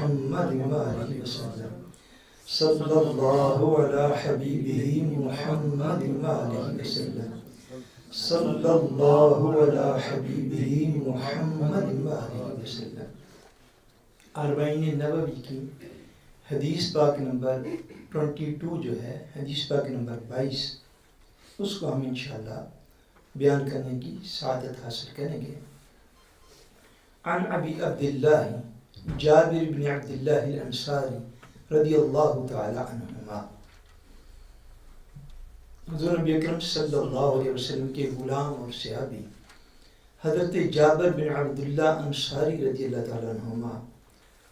محمد وآلہ وسلم صلی اللہ علی حبیبہ محمد وآلہ وسلم صلی اللہ علی حبیبہ محمد وآلہ وسلم۔ اربعین نووی کی حدیث پاک نمبر 22 جو ہے، حدیث پاک نمبر 22، اس کو ہم انشاءاللہ بیان کرنے کی سعادت حاصل کریں گے۔ عن ابی عبداللہ جابر بن عبداللہ الانصاری رضی اللہ تعالی عنہما، حضور نبی اکرم صلی اللہ علیہ وسلم کے غلام اور صحابی حضرت جابر بن عبداللہ انصاری رضی اللہ تعالی عنہما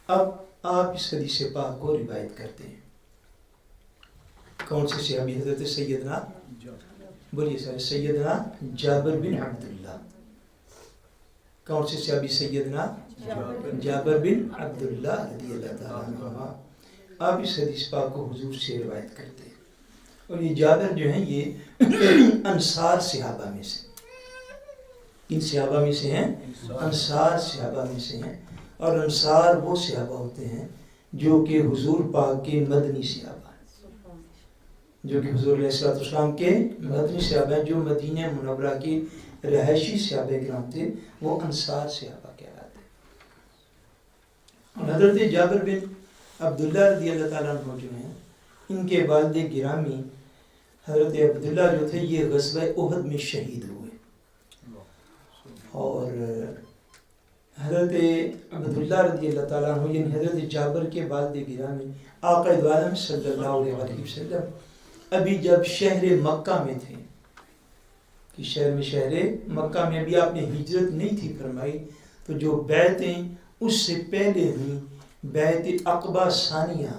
اب آپ اس حدیث پاک کو روایت کرتے ہیں۔ کون سے صحابی؟ حضرت سیدنا، بولیے سارے، سیدنا جابر بن عبداللہ۔ کون سے صحابی؟ سیدنا جابر بن عبداللہ رضی اللہ تعالیٰ عنہ۔ آپ اس حدیث پاک کو حضور سے روایت کرتے ہیں، اور یہ جابر جو ہیں یہ انصار صحابہ میں سے، ان صحابہ میں سے ہیں، انصار صحابہ میں سے ہیں، اور انصار وہ صحابہ ہوتے ہیں جو کہ حضور پاک کے مدنی صحابہ ہیں، جو کہ حضور علیہ السلام کے مدنی صحابہ ہیں، جو مدینہ منورہ کی رہائشی صحابہ کرام تھے، وہ انصار صحابہ کہلاتے ہیں۔ اور حضرت جابر بن عبداللہ رضی اللہ تعالیٰ عنہ جو ہیں، ان کے والد گرامی حضرت عبداللہ جو تھے، یہ غزوہ احد میں شہید ہوئے، اور حضرت عبداللہ رضی اللہ تعالیٰ عنہ یعنی حضرت جابر کے والد گرامی آقا دو عالم صلی اللہ علیہ وسلم ابھی جب شہر مکہ میں تھے، کہ شہر مکہ میں ابھی آپ نے ہجرت نہیں تھی فرمائی، تو جو بیعتیں اس سے پہلے ہوئیں، بیعت عقبہ ثانیہ،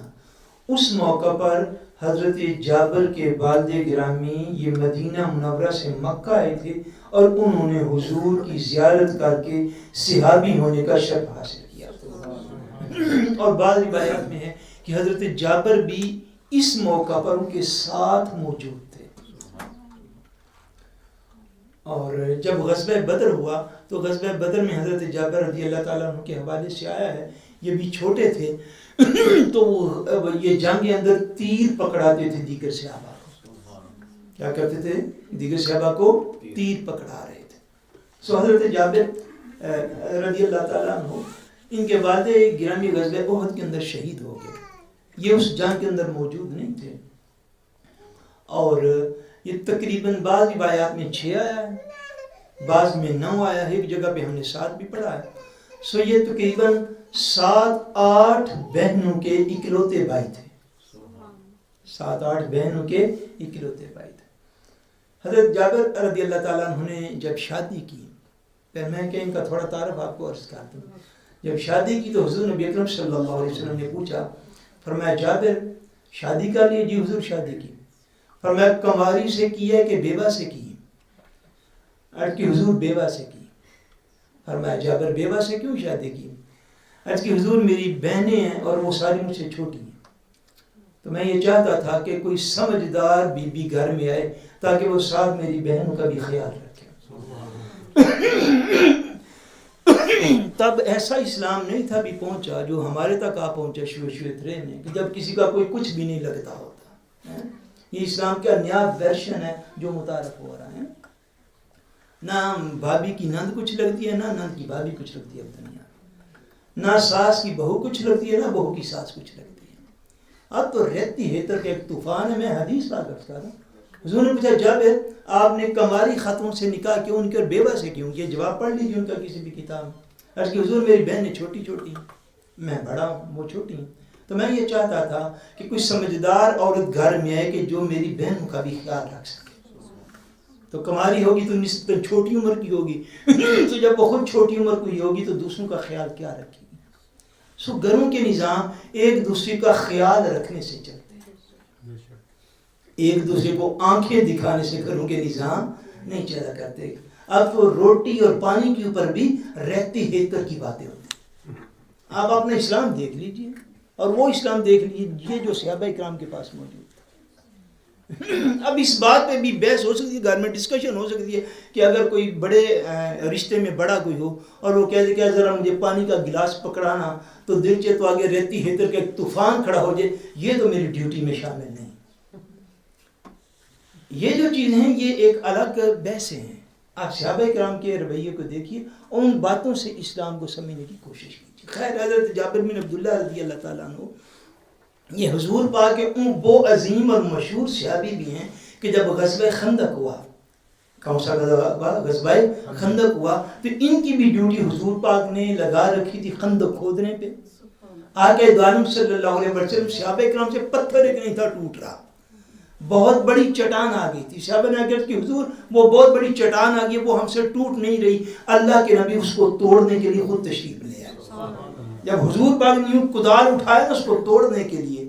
اس موقع پر حضرت جابر کے والد گرامی یہ مدینہ منورہ سے مکہ آئے تھے، اور انہوں نے حضور کی زیارت کر کے صحابی ہونے کا شرف حاصل کیا۔ اور بعض روایات میں ہے کہ حضرت جابر بھی اس موقع پر ان کے ساتھ موجود تھے۔ اور جب غزوہ بدر ہوا تو غزوہ بدر میں حضرت جابر رضی اللہ تعالیٰ عنہ کے حوالے سے آیا ہے، یہ بھی چھوٹے تھے تو یہ جنگ کے اندر تیر پکڑاتے تھے دیگر صحابہ کو۔ کیا کرتے تھے؟ دیگر صحابہ کو تیر پکڑا رہے تھے۔ سو حضرت جابر رضی اللہ تعالیٰ عنہ، ان کے والد گرامی غزوہ احد کے اندر شہید ہو گئے، یہ اس جنگ کے اندر موجود نہیں تھے، اور یہ تقریباً بعض روایات میں 6 آیا ہے، بعض میں 9 آیا ہے، ایک جگہ پہ ہم نے 7 بھی پڑھا ہے۔ سو یہ تقریباً 7-8 بہنوں کے اکلوتے بھائی تھے، 7-8 بہنوں کے اکلوتے بھائی تھے۔ حضرت جابر رضی اللہ تعالیٰ عنہ نے جب شادی کی، پھر میں کہ ان کا تھوڑا تعارف آپ کو عرض کر دوں، جب شادی کی تو حضور نبی اکرم صلی اللہ علیہ وسلم نے پوچھا، فرمایا جابر شادی کر لی؟ جی حضور شادی کی۔ فرمایا کنواری سے کی ہے کہ بیوہ سے کی؟ عرض کی حضور بیوہ سے کی۔ فرمایا جابر بیوہ سے کیوں شادی کی؟ عرض کی حضور میری بہنیں ہیں اور وہ ساری مجھ سے چھوٹی ہیں، تو میں یہ چاہتا تھا کہ کوئی سمجھدار بی بی گھر میں آئے تاکہ وہ ساتھ میری بہنوں کا بھی خیال رکھے۔ تب ایسا اسلام نہیں تھا بھی پہنچا جو ہمارے تک آ پہنچا شوئے ترے میں، کہ جب کسی کا کوئی کچھ بھی نہیں لگتا ہوتا۔ یہ اسلام کا نیا ورشن ہے جو متعارف ہو رہا ہے۔ نہ بھابی کی نند کچھ لگتی ہے، نہ نند کی بھابی کچھ لگتی ہے دنیا، نہ ساس کی بہو کچھ لگتی ہے، نہ بہو کی ساس کچھ لگتی ہے۔ اب تو ریتی ہے تر کے ایک طوفان ہے۔ میں حدیث پاک کرتا ہوں، حضور نے پوچھا جابر آپ نے کماری خاتون سے نکاح کیوں، ان کے اور بیوہ سے کیوں؟ یہ جواب پڑھ لیجیے ان کا کسی بھی کتاب۔ عرض کہ حضور میری بہنیں چھوٹی چھوٹی، میں بڑا ہوں وہ چھوٹی ہیں، تو میں یہ چاہتا تھا کہ کوئی سمجھدار عورت گھر میں آئے کہ جو میری بہنوں کا بھی خیال رکھ سکے۔ تو کماری ہوگی تو نسبتاً چھوٹی عمر کی ہوگی، تو جب وہ خود چھوٹی عمر کی ہوگی تو دوسروں کا خیال کیا رکھے گی؟ سو گھروں کے نظام ایک دوسرے کا خیال رکھنے سے چلتے ہیں، ایک دوسرے کو آنکھیں دکھانے سے گھروں کے نظام نہیں چلا کرتے۔ اب تو روٹی اور پانی کے اوپر بھی رہتی ہیتر کی باتیں ہوتی ہیں۔ آپ اپنا اسلام دیکھ لیجئے اور وہ اسلام دیکھ لیجئے جو صحابہ کرام کے پاس موجود اب اس بات پہ بھی بحث ہو سکتی ہے، گھر میں ڈسکشن ہو سکتی ہے کہ اگر کوئی بڑے رشتے میں بڑا کوئی ہو اور وہ کہہ دے کہ ذرا مجھے پانی کا گلاس پکڑانا، تو دل چاہے تو آگے ریتی ہیتر کا ایک طوفان کھڑا ہو جائے، یہ تو میری ڈیوٹی میں شامل نہیں۔ یہ جو چیزیں ہیں یہ ایک الگ بحثیں ہیں۔ آپ صحابہ کرام کے رویے کو دیکھیے، ان باتوں سے اسلام کو سمجھنے کی کوشش کیجیے۔ خیر حضرت جابر بن عبداللہ رضی اللہ تعالیٰ عنہ یہ حضور پاک کے ان وہ عظیم اور مشہور صحابی بھی ہیں کہ جب غزوہ خندق ہوا، کون سا غزوہ خندق ہوا، تو ان کی بھی ڈیوٹی حضور پاک نے لگا رکھی تھی خندق کھودنے پہ۔ آقا دو عالم صلی اللہ علیہ وسلم صحابہ کرام سے پتھر ایک نہیں تھا ٹوٹ رہا، بہت بڑی چٹان آ گئی تھی۔ صحابہ نے کہا کہ حضور وہ بہت بڑی چٹان آ گئی، وہ ہم سے ٹوٹ نہیں رہی، اللہ کے نبی اس کو توڑنے کے لیے خود تشریف لے آئے۔ جب حضور پاک نے یوں کدال اٹھایا نا اس کو توڑنے کے لیے،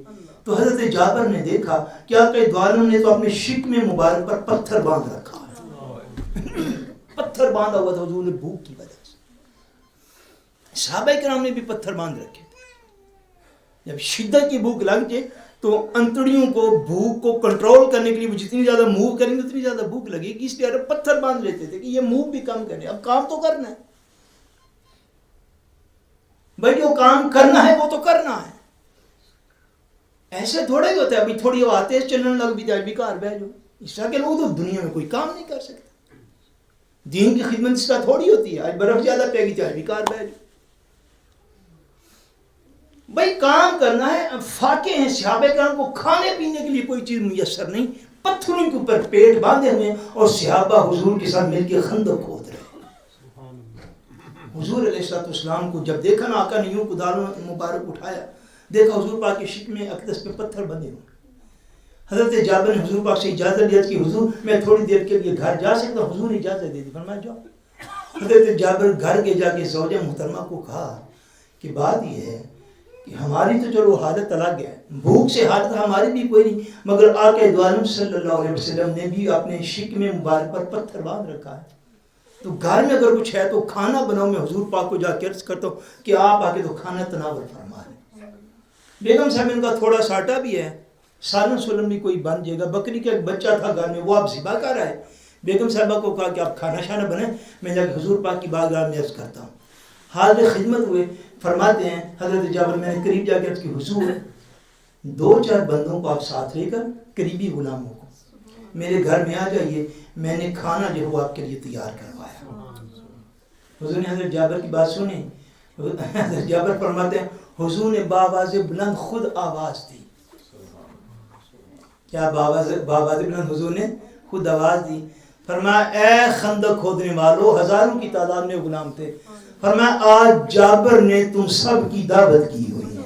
تو حضرت جابر نے دیکھا کہ آقا دو عالم نے تو اپنے شکم مبارک پر پتھر باندھ رکھا ہے، پتھر باندھا ہوا تھا حضور نے بھوک کی وجہ سے۔ صحابہ کرام نے بھی پتھر باندھ رکھے تھے۔ جب شدت کی بھوک لگ جائے تو انتڑیوں کو بھوک کو کنٹرول کرنے کے لیے وہ جتنی زیادہ موو کریں گے اتنی زیادہ بھوک لگے گی، اس لیے پتھر باندھ لیتے تھے کہ یہ موو بھی کم کرے، اب کام تو کرنا ہے بھائی، جو کام کرنا ہے وہ تو کرنا ہے۔ ایسے تھوڑا ہی ہوتا ہے ابھی تھوڑی وہ آتے چلنے لگ بھی جائے بیکار بہ جو، اس طرح کے لوگ تو دنیا میں کوئی کام نہیں کر سکتے۔ دین کی خدمت اس کا تھوڑی ہوتی ہے آج برف زیادہ پہ گی چاہے بیکار بہ جو، بھائی کام کرنا ہے۔ فاقے ہیں صحابہ کرام کو کھانے پینے کے لیے کوئی چیز میسر نہیں، پتھروں کے اوپر پیٹ باندھے ہوئے اور صحابہ حضور کے ساتھ مل کے خندق کھود رہے۔ حضور علیہ السلام کو جب دیکھا نا آقا نے یوں کدال مبارک اٹھایا، دیکھا حضور پاک کے شکم اقدس پہ پتھر بندے ہوئے۔ حضرت جابر نے حضور پاک سے اجازت لیا کہ حضور میں تھوڑی دیر کے لیے گھر جا سکتا ہوں؟ حضور نے اجازت دے دی، فرمایا جاؤ۔ حضرت جابر گھر کے جا کے زوجہ محترمہ کو کہا کہ بات یہ ہے کہ ہماری تو چلو حالت الگ ہے، بھوک سے حالت ہماری بھی کوئی نہیں، مگر آقا دو عالم صلی اللہ علیہ وسلم نے بھی اپنے شکم مبارک پر پتھر باندھ رکھا ہے، تو گھر میں اگر کچھ ہے تو کھانا بناؤ، میں حضور پاک کو جا کے عرض کرتا ہوں کہ آپ آ کے تو کھانا تناول فرما لیں۔ بیگم صاحب ان کا تھوڑا ساٹا بھی ہے، سالن سولن بھی کوئی بن جائے گا، بکری کا ایک بچہ تھا گھر میں وہ آپ ذبح کر رہا ہے۔ بیگم صاحبہ کو کہا کہ آپ کھانا شانا بنیں، میں جا کے حضور پاک کی بارگاہ میں عرض کرتا ہوں۔ حاضر خدمت ہوئے، فرماتے ہیں حضرت جابر میں نے قریب جا کے عرض کی حضور 2-4 بندوں کو آپ ساتھ لے کر قریبی غلاموں کو میرے گھر میں آ جائیے، میں نے کھانا جو وہ آپ کے لیے تیار کروایا۔ حضور نے حضرت جابر کی بات سنی، حضرت جابر فرماتے ہیں حضور نے بآواز بلند خود آواز دی۔ کیا بآواز بلند حضور نے خود آواز دی؟ فرمایا اے خندق کھودنے والوں، ہزاروں کی تعداد میں غلام تھے، فرمایا آج جابر نے تم سب کی دعوت کی ہوئی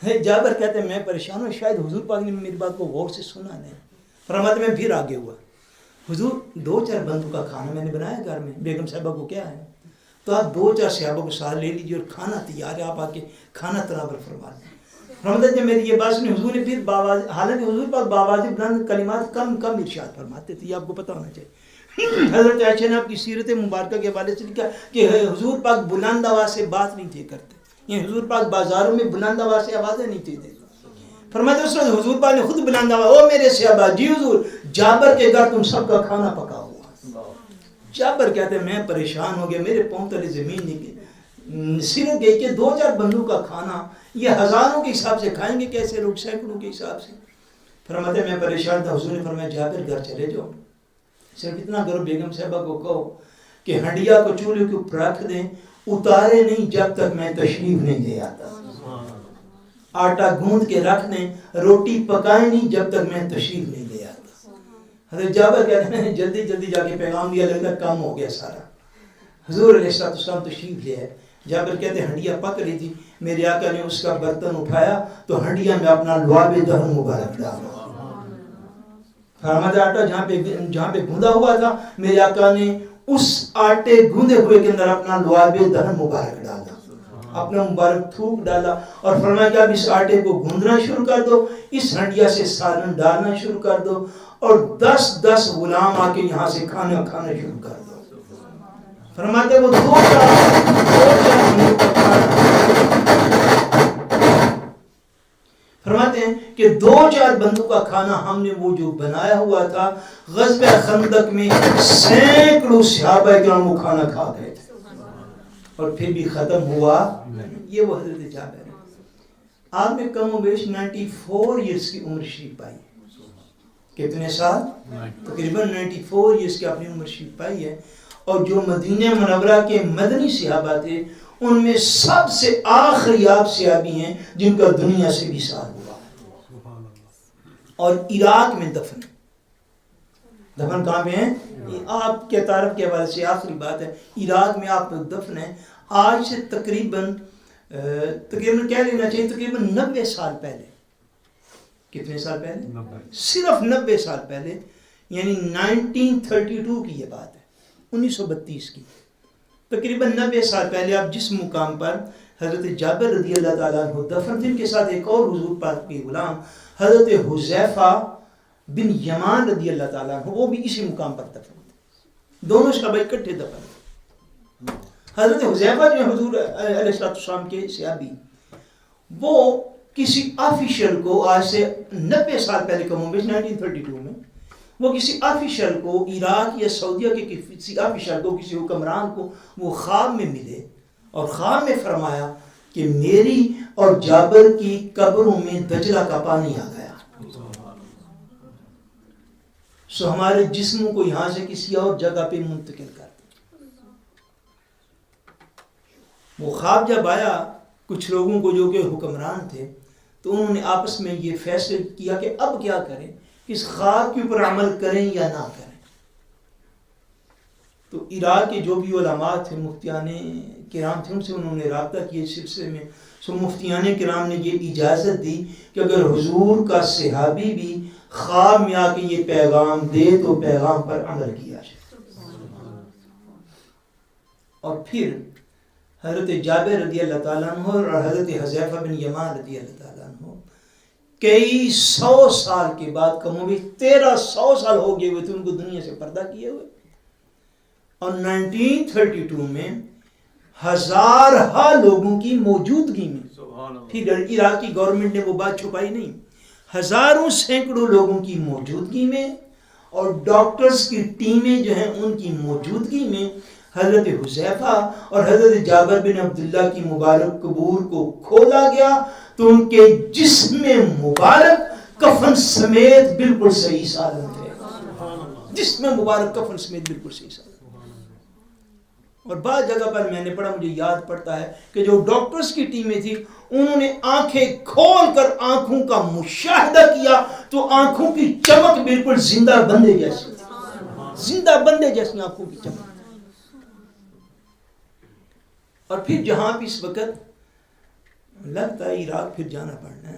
ہے۔ جابر کہتے ہیں میں پریشان ہوں، شاید حضور پاک نے میری بات کو غور سے سنا نہیں۔ فرماتے میں پھر آگے ہوا، حضور 2-4 بندوں کا کھانا میں نے بنایا گھر میں، بیگم صاحبہ کو کیا ہے، تو آپ 2-4 صحابہ کو ساتھ لے لیجیے اور کھانا تیار ہے، آپ آ کے کھانا تناول فرما دیں۔ فرماتے جب میری یہ بات سنی حضور نے پھر باواز، حالانکہ حضور پاک باواز بلند کلمات کم ارشاد فرماتے تھے، یہ آپ کو پتہ ہونا چاہیے۔ حضرت عائشہ نے آپ کی سیرت مبارکہ کے حوالے سے لکھا کہ حضور پاک بلند آواز سے بات نہیں تھے کرتے، یہ حضور پاک بازاروں میں بلند آواز سے آوازیں نہیں تھے دیتے۔ فرماتے اس وقت حضور پاک نے خود بلند آواز، او میرے صحابہ، جی حضور جابر کے گھر تم سب کا کھانا پکا ہوا۔ جابر کہتے ہیں میں پریشان ہو گیا، میرے پاؤں تلے زمین نہیں صرف گئی کہ 2-4 بندوں کا کھانا یہ ہزاروں کے حساب سے کھائیں گے کیسے لوگ، سینکڑوں کے حساب سے۔ فرماتے میں پریشان تھا، حضور نے فرمایا جابر گھر چلے جاؤ، صرف اتنا کرو بیگم صاحبہ کو کہو کہ ہنڈیا کو چولہے کے اوپر رکھ دیں، اتارے نہیں جب تک میں تشریف نہیں لے آتا، آٹا گوندھ کے رکھ دیں، روٹی پکائے نہیں جب تک میں تشریف نہیں لے آتا۔ حضرت جابر کہتے ہیں جلدی جلدی جا کے پیغام دیا، لگتا کام ہو گیا سارا۔ حضور علیہ السلام تشریف لے آئے، جابر کہتے ہیں ہنڈیا پک رہی تھی، میرے آقا نے اس کا برتن اٹھایا تو ہنڈیا میں اپنا لعاب دہن مبارک ڈالا۔ فرماتے آٹا جہاں پہ گوندھا ہوا تھا، میرے آقا نے اس آٹے گوندے ہوئے کے اندر اپنا لعاب دہن مبارک ڈالا، اپنا مبارک تھوک ڈالا، اور فرمایا کہ اب اس آٹے کو گوندنا شروع کر دو، اس ہنڈیا سے سالن ڈالنا شروع کر دو، اور 10 غلام آ کے یہاں سے کھانا شروع کر دو۔ فرماتے وہ 2-4 فرماتے فرماتے ہیں کہ 2-4 بندوں کا کھانا ہم نے وہ جو بنایا ہوا تھا غزوہ خندق میں سینکڑوں صحابہ کرام وہ کھانا کھا گئے تھے اور پھر بھی ختم ہوا. یہ وہ حضرت جابر ہے. آپ نے کم و بیش 94 ایئرس کی عمر شریف پائی. کتنے سال؟ تقریباً 94 ایئرس کی اپنی عمر شریف پائی ہے. اور جو مدینہ منورہ کے مدنی صحابہ تھے ان میں سب سے آخری آپ صحابی ہیں جن کا دنیا سے وصال ہوا اور عراق میں دفن کہاں پہ ہیں؟ آپ کے تعارف کے حوالے سے آخری بات ہے، عراق میں آپ دفن ہیں. آج سے تقریباً کہہ لینا چاہیے تقریباً 90 سال پہلے. کتنے سال پہلے؟ صرف 90 سال پہلے، یعنی 1932 کی یہ بات ہے، 1932 کی. تقریباً 90 سال پہلے آپ جس مقام پر حضرت جابر رضی اللہ تعالیٰ عنہ دفن تھے، ان کے ساتھ ایک اور حضور پاک کے غلام حضرت حذیفہ بن یمان رضی اللہ تعالیٰ عنہ، وہ بھی اسی مقام پر دفن تھے. دونوں صحابہ اکٹھے دفن تھے. حضرت حذیفہ جو حضور علیہ السلام کے صحابی، وہ کسی آفیشل کو آج سے 90 سال پہلے کم و بیش 1932 میں وہ کسی آفیشل کو عراق یا سعودیہ کے کسی آفیشل کو، کسی حکمران کو وہ خواب میں ملے اور خواب میں فرمایا کہ میری اور جابر کی قبروں میں دجلہ کا پانی آ گیا، سو ہمارے جسموں کو یہاں سے کسی اور جگہ پہ منتقل کر دیں. وہ خواب جب آیا کچھ لوگوں کو جو کہ حکمران تھے، تو انہوں نے آپس میں یہ فیصلہ کیا کہ اب کیا کریں، اس خواب کے اوپر عمل کریں یا نہ کریں. تو عراق کے جو بھی علماء تھے، مفتیان کرام تھے، ان سے انہوں نے رابطہ کیا اس سلسلے میں. سو مفتیان کرام نے یہ اجازت دی کہ اگر حضور کا صحابی بھی خواب میں آ کے یہ پیغام دے تو پیغام پر عمل کیا جائے. اور پھر حضرت جابر رضی اللہ تعالیٰ عنہ اور حضرت حذیفہ بن یمان رضی اللہ تعالیٰ عنہ کئی 100 سال کے بعد، کم و بیش 1300 سال ہو گئے ہوئے تھے ان کو دنیا سے پردہ کیے ہوئے. اور 1932 میں ہزارہا لوگوں کی موجودگی میں، پھر عراق کی گورنمنٹ نے وہ بات چھپائی نہیں، ہزاروں سینکڑوں لوگوں کی موجودگی میں اور ڈاکٹرز کی ٹیمیں جو ہیں ان کی موجودگی میں حضرت حذیفہ اور حضرت جابر بن عبداللہ کی مبارک قبور کو کھولا گیا تو ان کے جسم مبارک کفن سمیت بالکل صحیح سالم تھے. جسم مبارک کفن سمیت بالکل صحیح سالم. اور بعض جگہ پر میں نے پڑھا، مجھے یاد پڑتا ہے کہ جو ڈاکٹرز کی ٹیمیں تھی انہوں نے آنکھیں کھول کر آنکھوں کا مشاہدہ کیا تو آنکھوں کی چمک بالکل زندہ بندے جیسی، زندہ بندے جیسی آنکھوں کی چمک. اور پھر جہاں بھی اس وقت لگتا ہے عراق پھر جانا پڑنا ہے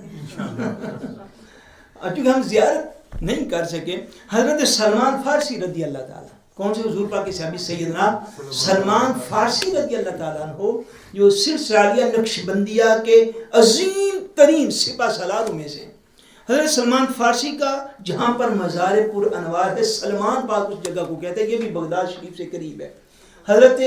چونکہ ہم زیارت نہیں کر سکے. حضرت سلمان فارسی رضی اللہ تعالیٰ، کون سے حضور پاک کے صحابی؟ سیدنا سلمان فارسی رضی اللہ تعالیٰ عنہ، جو سلسلہ نقشبندیہ کے عظیم ترین سپہ سالاروں میں سے. حضرت سلمان فارسی کا جہاں پر مزار پر انوار ہے، سلمان پاک اس جگہ کو کہتے ہیں، یہ بھی بغداد شریف سے قریب ہے. حضرت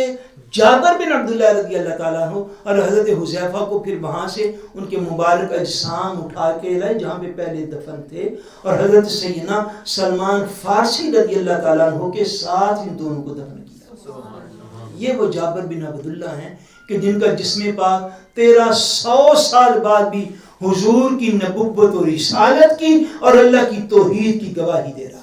جابر بن عبداللہ رضی اللہ تعالیٰ عنہ اور حضرت حذیفہ کو پھر وہاں سے ان کے مبارک اجسام اٹھا کے لائے جہاں پہ پہلے دفن تھے، اور حضرت سیدنا سلمان فارسی رضی اللہ تعالیٰ عنہ کے ساتھ ان دونوں کو دفن کیا. یہ وہ جابر بن عبداللہ ہیں کہ جن کا جسم پاک 1300 سال بعد بھی حضور کی نبوت اور رسالت کی اور اللہ کی توحید کی گواہی دے رہا.